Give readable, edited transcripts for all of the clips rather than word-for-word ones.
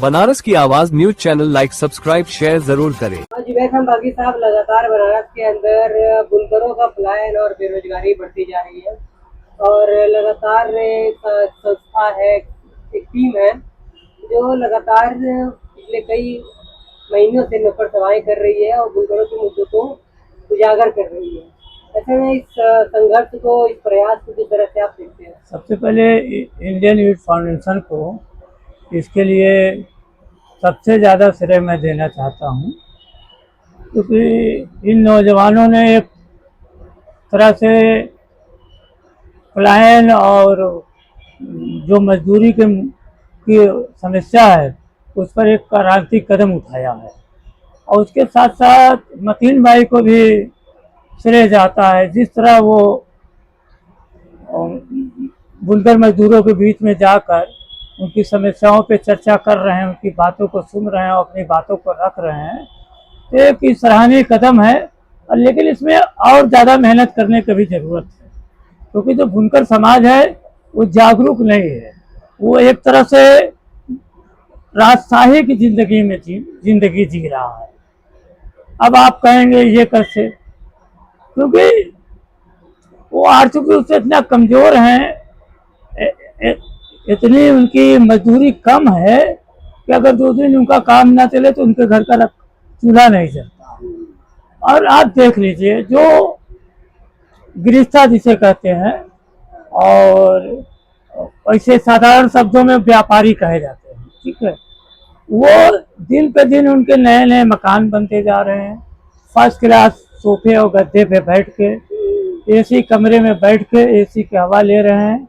बनारस की आवाज news channel like subscribe share जरूर करें। जुबैर बागी साहब, लगातार बनारस के अंदर बुनकरों का पलायन और बेरोजगारी बढ़ती जा रही है और लगातार एक संस्था है, एक टीम है जो लगातार पिछले कई महीनों से नुक्कड़ सभाएं कर रही है और बुनकरों के मुद्दों को उजागर कर रही है। ऐसे में इस संघर्ष को, इस प्रयास को किस तरह से आप देखते हैं? सबसे पहले इंडियन यूथ फाउंडेशन को इसके लिए सबसे ज़्यादा श्रेय मैं देना चाहता हूँ, क्योंकि इन नौजवानों ने एक तरह से पलायन और जो मजदूरी की समस्या है उस पर एक क्रांतिक कदम उठाया है और उसके साथ साथ मतीन भाई को भी श्रेय जाता है। जिस तरह वो बुनकर मजदूरों के बीच में जाकर उनकी समस्याओं पे चर्चा कर रहे हैं, उनकी बातों को सुन रहे हैं और अपनी बातों को रख रहे हैं, तो एक सराहनीय कदम है। और लेकिन इसमें और ज़्यादा मेहनत करने की भी ज़रूरत है, क्योंकि जो बुनकर समाज है वो जागरूक नहीं है, वो एक तरह से राजशाही की जिंदगी जी रहा है। अब आप कहेंगे ये कैसे, क्योंकि वो आर्थिक रूप से इतना कमज़ोर हैं, इतनी उनकी मजदूरी कम है कि अगर 2 दिन उनका काम ना चले तो उनके घर का चूल्हा नहीं चलता। और आप देख लीजिए, जो गृहस्था जिसे कहते हैं और ऐसे साधारण शब्दों में व्यापारी कहे जाते हैं, ठीक है, वो दिन पे दिन उनके नए नए मकान बनते जा रहे हैं। फर्स्ट क्लास सोफे और गद्दे पे बैठ के, एसी कमरे में बैठ के एसी की हवा ले रहे हैं,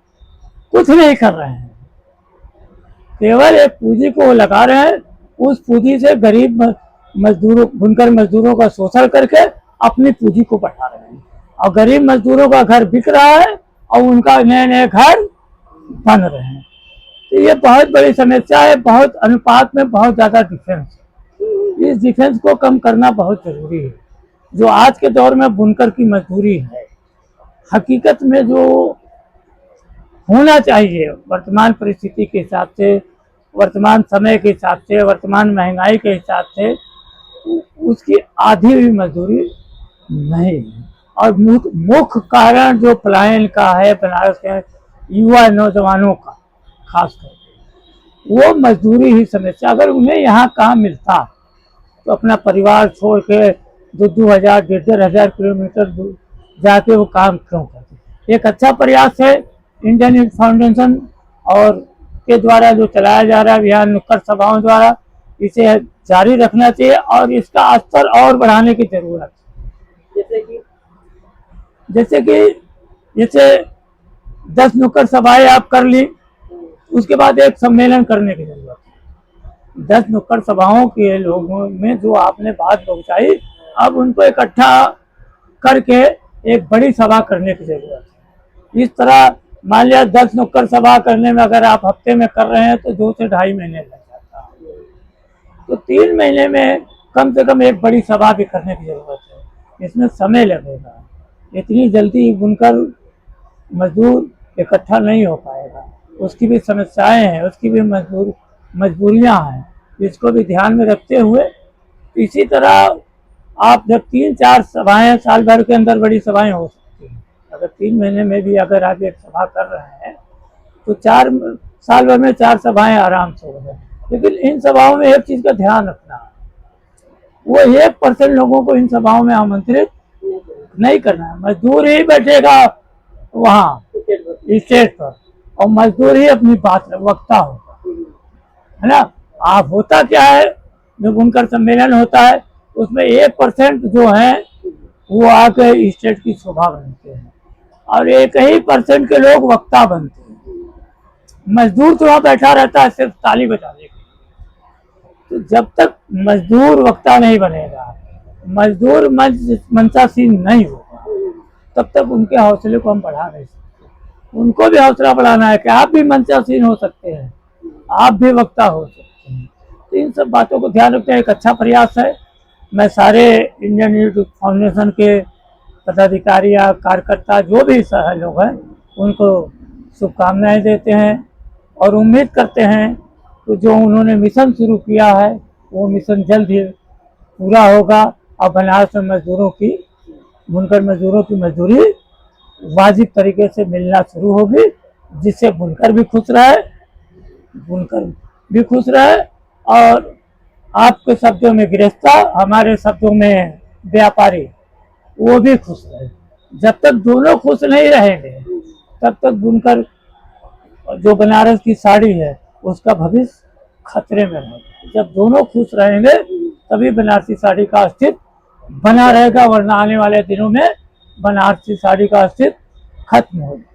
कुछ नहीं कर रहे हैं, केवल एक पूंजी को लगा रहे हैं। उस पूंजी से गरीब मजदूरों, बुनकर मजदूरों का शोषण करके अपनी पूंजी को बढ़ा रहे हैं और गरीब मजदूरों का घर बिक रहा है और उनका नए नए घर बन रहे हैं। तो ये बहुत बड़ी समस्या है, बहुत अनुपात में बहुत ज़्यादा डिफरेंस है। इस डिफरेंस को कम करना बहुत ज़रूरी है। जो आज के दौर में बुनकर की मजदूरी है, हकीकत में जो होना चाहिए वर्तमान परिस्थिति के हिसाब से, वर्तमान समय के हिसाब से, वर्तमान महंगाई के हिसाब से, उसकी आधी भी मजदूरी नहीं है। और मुख्य कारण जो पलायन का है बनारस के युवा नौजवानों का, खास करके वो मजदूरी ही समस्या। अगर उन्हें यहाँ काम मिलता तो अपना परिवार छोड़ के 2,000 1,500 किलोमीटर दूर जाके वो काम क्यों करते। एक अच्छा प्रयास है इंडियन यूथ फाउंडेशन और के द्वारा जो चलाया जा रहा है अभियान नुक्कड़ सभाओं द्वारा, इसे जारी रखना चाहिए और इसका स्तर और बढ़ाने की जरूरत है। जैसे 10 नुक्कड़ सभाएं आप कर ली, उसके बाद एक सम्मेलन करने की जरूरत है। 10 नुक्कड़ सभाओं के लोगों में जो आपने बात पहुंचाई, अब उनको इकट्ठा करके एक बड़ी सभा करने की जरूरत है। इस तरह मान लिया 10 नुक्कड़ सभा करने में अगर आप हफ्ते में कर रहे हैं तो 2 से ढाई महीने लग जाता है, तो 3 महीने में कम से कम एक बड़ी सभा भी करने की जरूरत है। इसमें समय लगेगा, इतनी जल्दी बुनकर मजदूर इकट्ठा नहीं हो पाएगा, उसकी भी समस्याएं हैं, उसकी भी मजबूरियां हैं, इसको भी ध्यान में रखते हुए इसी तरह आप जब 3-4 सभाएं साल भर के अंदर, बड़ी सभाएं हो सकती हैं। अगर 3 महीने में भी अगर आप एक सभा कर रहे हैं तो 4 साल भर में 4 सभाएं आराम से हो जाए। लेकिन इन सभाओं में एक चीज़ का ध्यान रखना है, वो 1% लोगों को इन सभाओं में आमंत्रित नहीं करना है। मजदूर ही बैठेगा वहाँ स्टेज पर और मजदूर ही अपनी बात वक्ता होगा, है ना। आप होता क्या है, जो बुनकर सम्मेलन होता है उसमें 1% जो है वो आके स्टेट की शोभा बनते हैं और 1% के लोग वक्ता बनते हैं। मजदूर तो वहाँ बैठा रहता है सिर्फ ताली बजाने के लिए। तो जब तक मजदूर वक्ता नहीं बनेगा, मजदूर मंचासीन नहीं होगा, तब तक उनके हौसले को हम बढ़ा नहीं सकते। उनको भी हौसला बढ़ाना है कि आप भी मंचासीन हो सकते हैं, आप भी वक्ता हो सकते हैं। तो इन सब बातों को ध्यान रखते हैं, एक अच्छा प्रयास है। मैं सारे इंडियन यूथ फाउंडेशन के पदाधिकारी या कार्यकर्ता जो भी लोग हैं उनको शुभकामनाएं देते हैं और उम्मीद करते हैं तो जो उन्होंने मिशन शुरू किया है वो मिशन जल्द ही पूरा होगा और बनारस में मजदूरों की, बुनकर मजदूरों की मजदूरी वाजिब तरीके से मिलना शुरू होगी, जिससे बुनकर भी खुश रहे, बुनकर भी खुश रहे और आपके शब्दों में गृहस्था, हमारे शब्दों में व्यापारी, वो भी खुश रहे। जब तक दोनों खुश नहीं रहेंगे तब तक बुनकर जो बनारस की साड़ी है उसका भविष्य खतरे में रहेगा। जब दोनों खुश रहेंगे तभी बनारसी साड़ी का अस्तित्व बना रहेगा, वरना आने वाले दिनों में बनारसी साड़ी का अस्तित्व खत्म हो जाएगा।